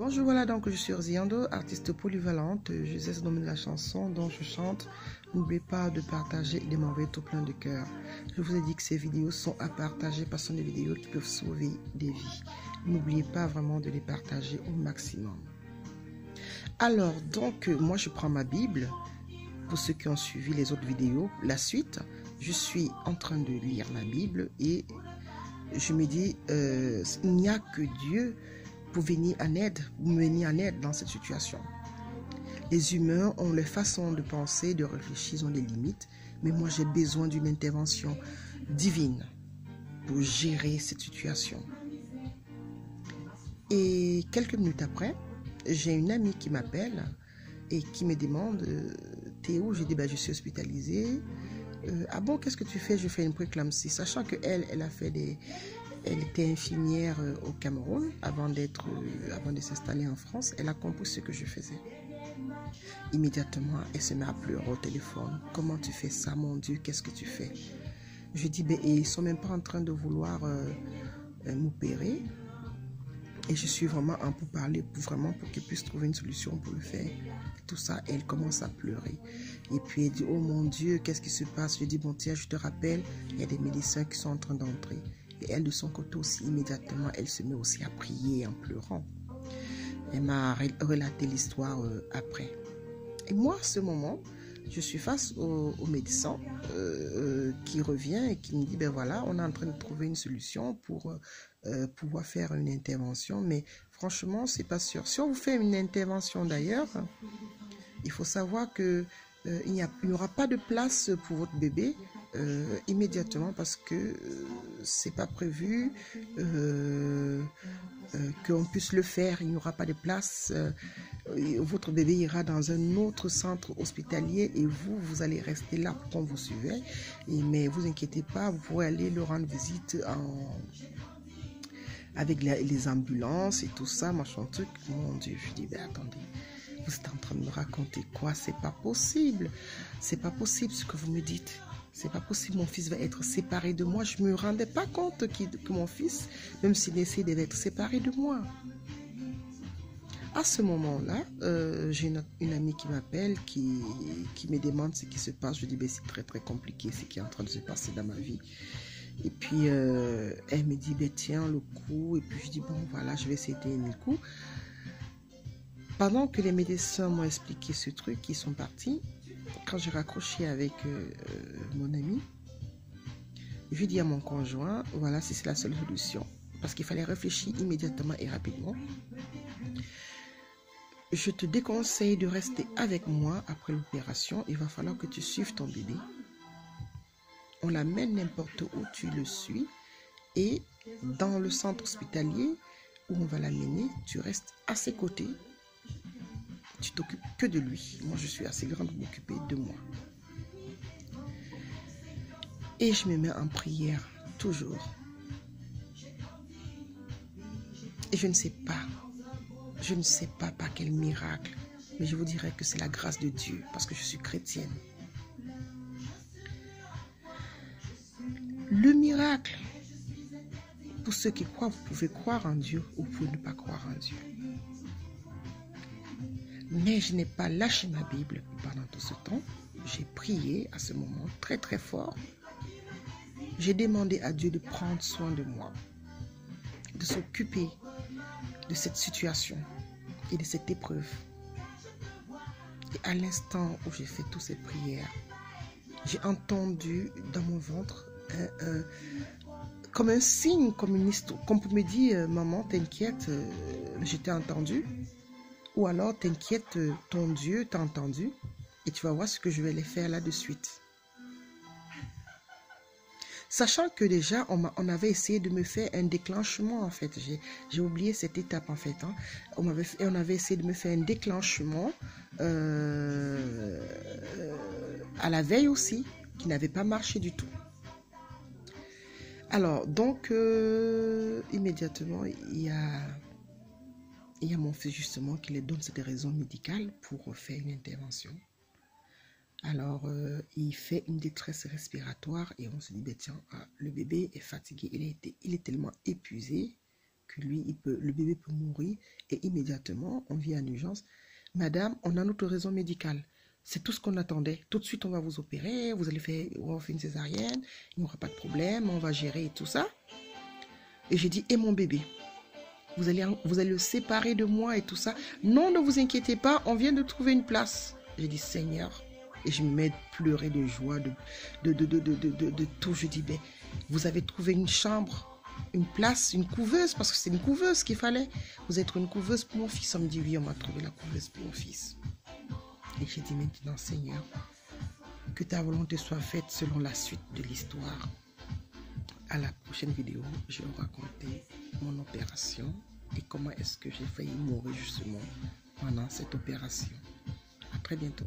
Bonjour, voilà donc je suis Rosiando, artiste polyvalente. Je sais ce domaine de la chanson dont je chante. N'oubliez pas de partager et de m'envoyer tout plein de cœur. Je vous ai dit que ces vidéos sont à partager parce que ce sont des vidéos qui peuvent sauver des vies. N'oubliez pas vraiment de les partager au maximum. Alors donc moi je prends ma Bible. Pour ceux qui ont suivi les autres vidéos, la suite, je suis en train de lire la Bible et je me dis, il n'y a que Dieu pour venir en aide, dans cette situation. Les humains ont leur façon de penser, de réfléchir, ils ont des limites, mais moi j'ai besoin d'une intervention divine pour gérer cette situation. Et quelques minutes après, j'ai une amie qui m'appelle et qui me demande t'es où? Je dis je suis hospitalisée. Ah bon, qu'est-ce que tu fais? Je fais une préclampsie, sachant que elle était infirmière au Cameroun avant de s'installer en France. Elle a compris ce que je faisais. Immédiatement, elle se met à pleurer au téléphone. Comment tu fais ça, mon Dieu? Qu'est-ce que tu fais? Je dis ils ne sont même pas en train de vouloir m'opérer. Et je suis vraiment en pourparler pour qu'ils puissent trouver une solution pour le faire. Tout ça, elle commence à pleurer. Et puis elle dit, oh mon Dieu, qu'est-ce qui se passe? Je dis, bon tiens, je te rappelle, il y a des médecins qui sont en train d'entrer. Et elle, de son côté aussi, immédiatement, elle se met aussi à prier en pleurant. Elle m'a relaté l'histoire après. Et moi, à ce moment, je suis face au médecin qui revient et qui me dit, ben voilà, on est en train de trouver une solution pour pouvoir faire une intervention. Mais franchement, c'est pas sûr. Si on vous fait une intervention d'ailleurs, il faut savoir que il n'y aura pas de place pour votre bébé immédiatement parce que c'est pas prévu qu'on puisse le faire. Il n'y aura pas de place. Votre bébé ira dans un autre centre hospitalier et vous allez rester là pour qu'on vous suive. Mais vous inquiétez pas, vous pourrez aller le rendre visite avec les ambulances et tout ça, machin truc. Mon Dieu, je dis, attendez, vous êtes en train de me raconter quoi? C'est pas possible. C'est pas possible ce que vous me dites. C'est pas possible, mon fils va être séparé de moi. Je me rendais pas compte que mon fils, même s'il essaie d'être séparé de moi. À ce moment-là, j'ai une amie qui m'appelle, qui me demande ce qui se passe. Je dis, c'est très très compliqué ce qui est en train de se passer dans ma vie. Et puis, elle me dit, tiens le coup. Et puis, je dis, bon, voilà, je vais essayer de tenir le coup. Pendant que les médecins m'ont expliqué ce truc, ils sont partis. Quand j'ai raccroché avec mon ami, je dis à mon conjoint, voilà, si c'est la seule solution. Parce qu'il fallait réfléchir immédiatement et rapidement. Je te déconseille de rester avec moi après l'opération. Il va falloir que tu suives ton bébé. On l'amène n'importe où, tu le suis. Et dans le centre hospitalier où on va l'amener, tu restes à ses côtés. Tu t'occupes que de lui. Moi, je suis assez grande pour m'occuper de moi. Et je me mets en prière, toujours. Et je ne sais pas par quel miracle, mais je vous dirais que c'est la grâce de Dieu, parce que je suis chrétienne. Le miracle, pour ceux qui croient, vous pouvez croire en Dieu ou vous pouvez ne pas croire en Dieu. Mais je n'ai pas lâché ma Bible pendant tout ce temps. J'ai prié à ce moment très très fort. J'ai demandé à Dieu de prendre soin de moi, de s'occuper de cette situation et de cette épreuve. Et à l'instant où j'ai fait toutes ces prières, j'ai entendu dans mon ventre comme un signe, comme une histoire, comme pour me dire, maman, t'inquiète, je t'ai entendu. Ou alors, t'inquiète, ton Dieu t'a entendu et tu vas voir ce que je vais les faire là de suite. Sachant que déjà, on avait essayé de me faire un déclenchement en fait. J'ai oublié cette étape en fait. Hein. On avait essayé de me faire un déclenchement à la veille aussi, qui n'avait pas marché du tout. Alors, donc, immédiatement, il y a mon fils justement qui lui donne cette raison médicale pour faire une intervention. Alors, il fait une détresse respiratoire et on se dit, tiens, le bébé est fatigué, il est tellement épuisé que lui, le bébé peut mourir. Et immédiatement, on vient en urgence. Madame, on a notre raison médicale. C'est tout ce qu'on attendait. Tout de suite, on va vous opérer, on va faire une césarienne, il n'y aura pas de problème, on va gérer tout ça. Et j'ai dit, et mon bébé? Vous allez le séparer de moi et tout ça. Non, ne vous inquiétez pas, on vient de trouver une place. J'ai dit, Seigneur. Et je me mets à pleurer de joie, de tout. Je dis, ben, vous avez trouvé une chambre, une place, une couveuse, parce que c'est une couveuse qu'il fallait. Vous êtes une couveuse pour mon fils. On me dit, oui, on m'a trouvé la couveuse pour mon fils. Et j'ai dit, maintenant, Seigneur, que ta volonté soit faite selon la suite de l'histoire. À la prochaine vidéo, je vais vous raconter mon opération et comment est-ce que j'ai failli mourir justement pendant cette opération. À très bientôt.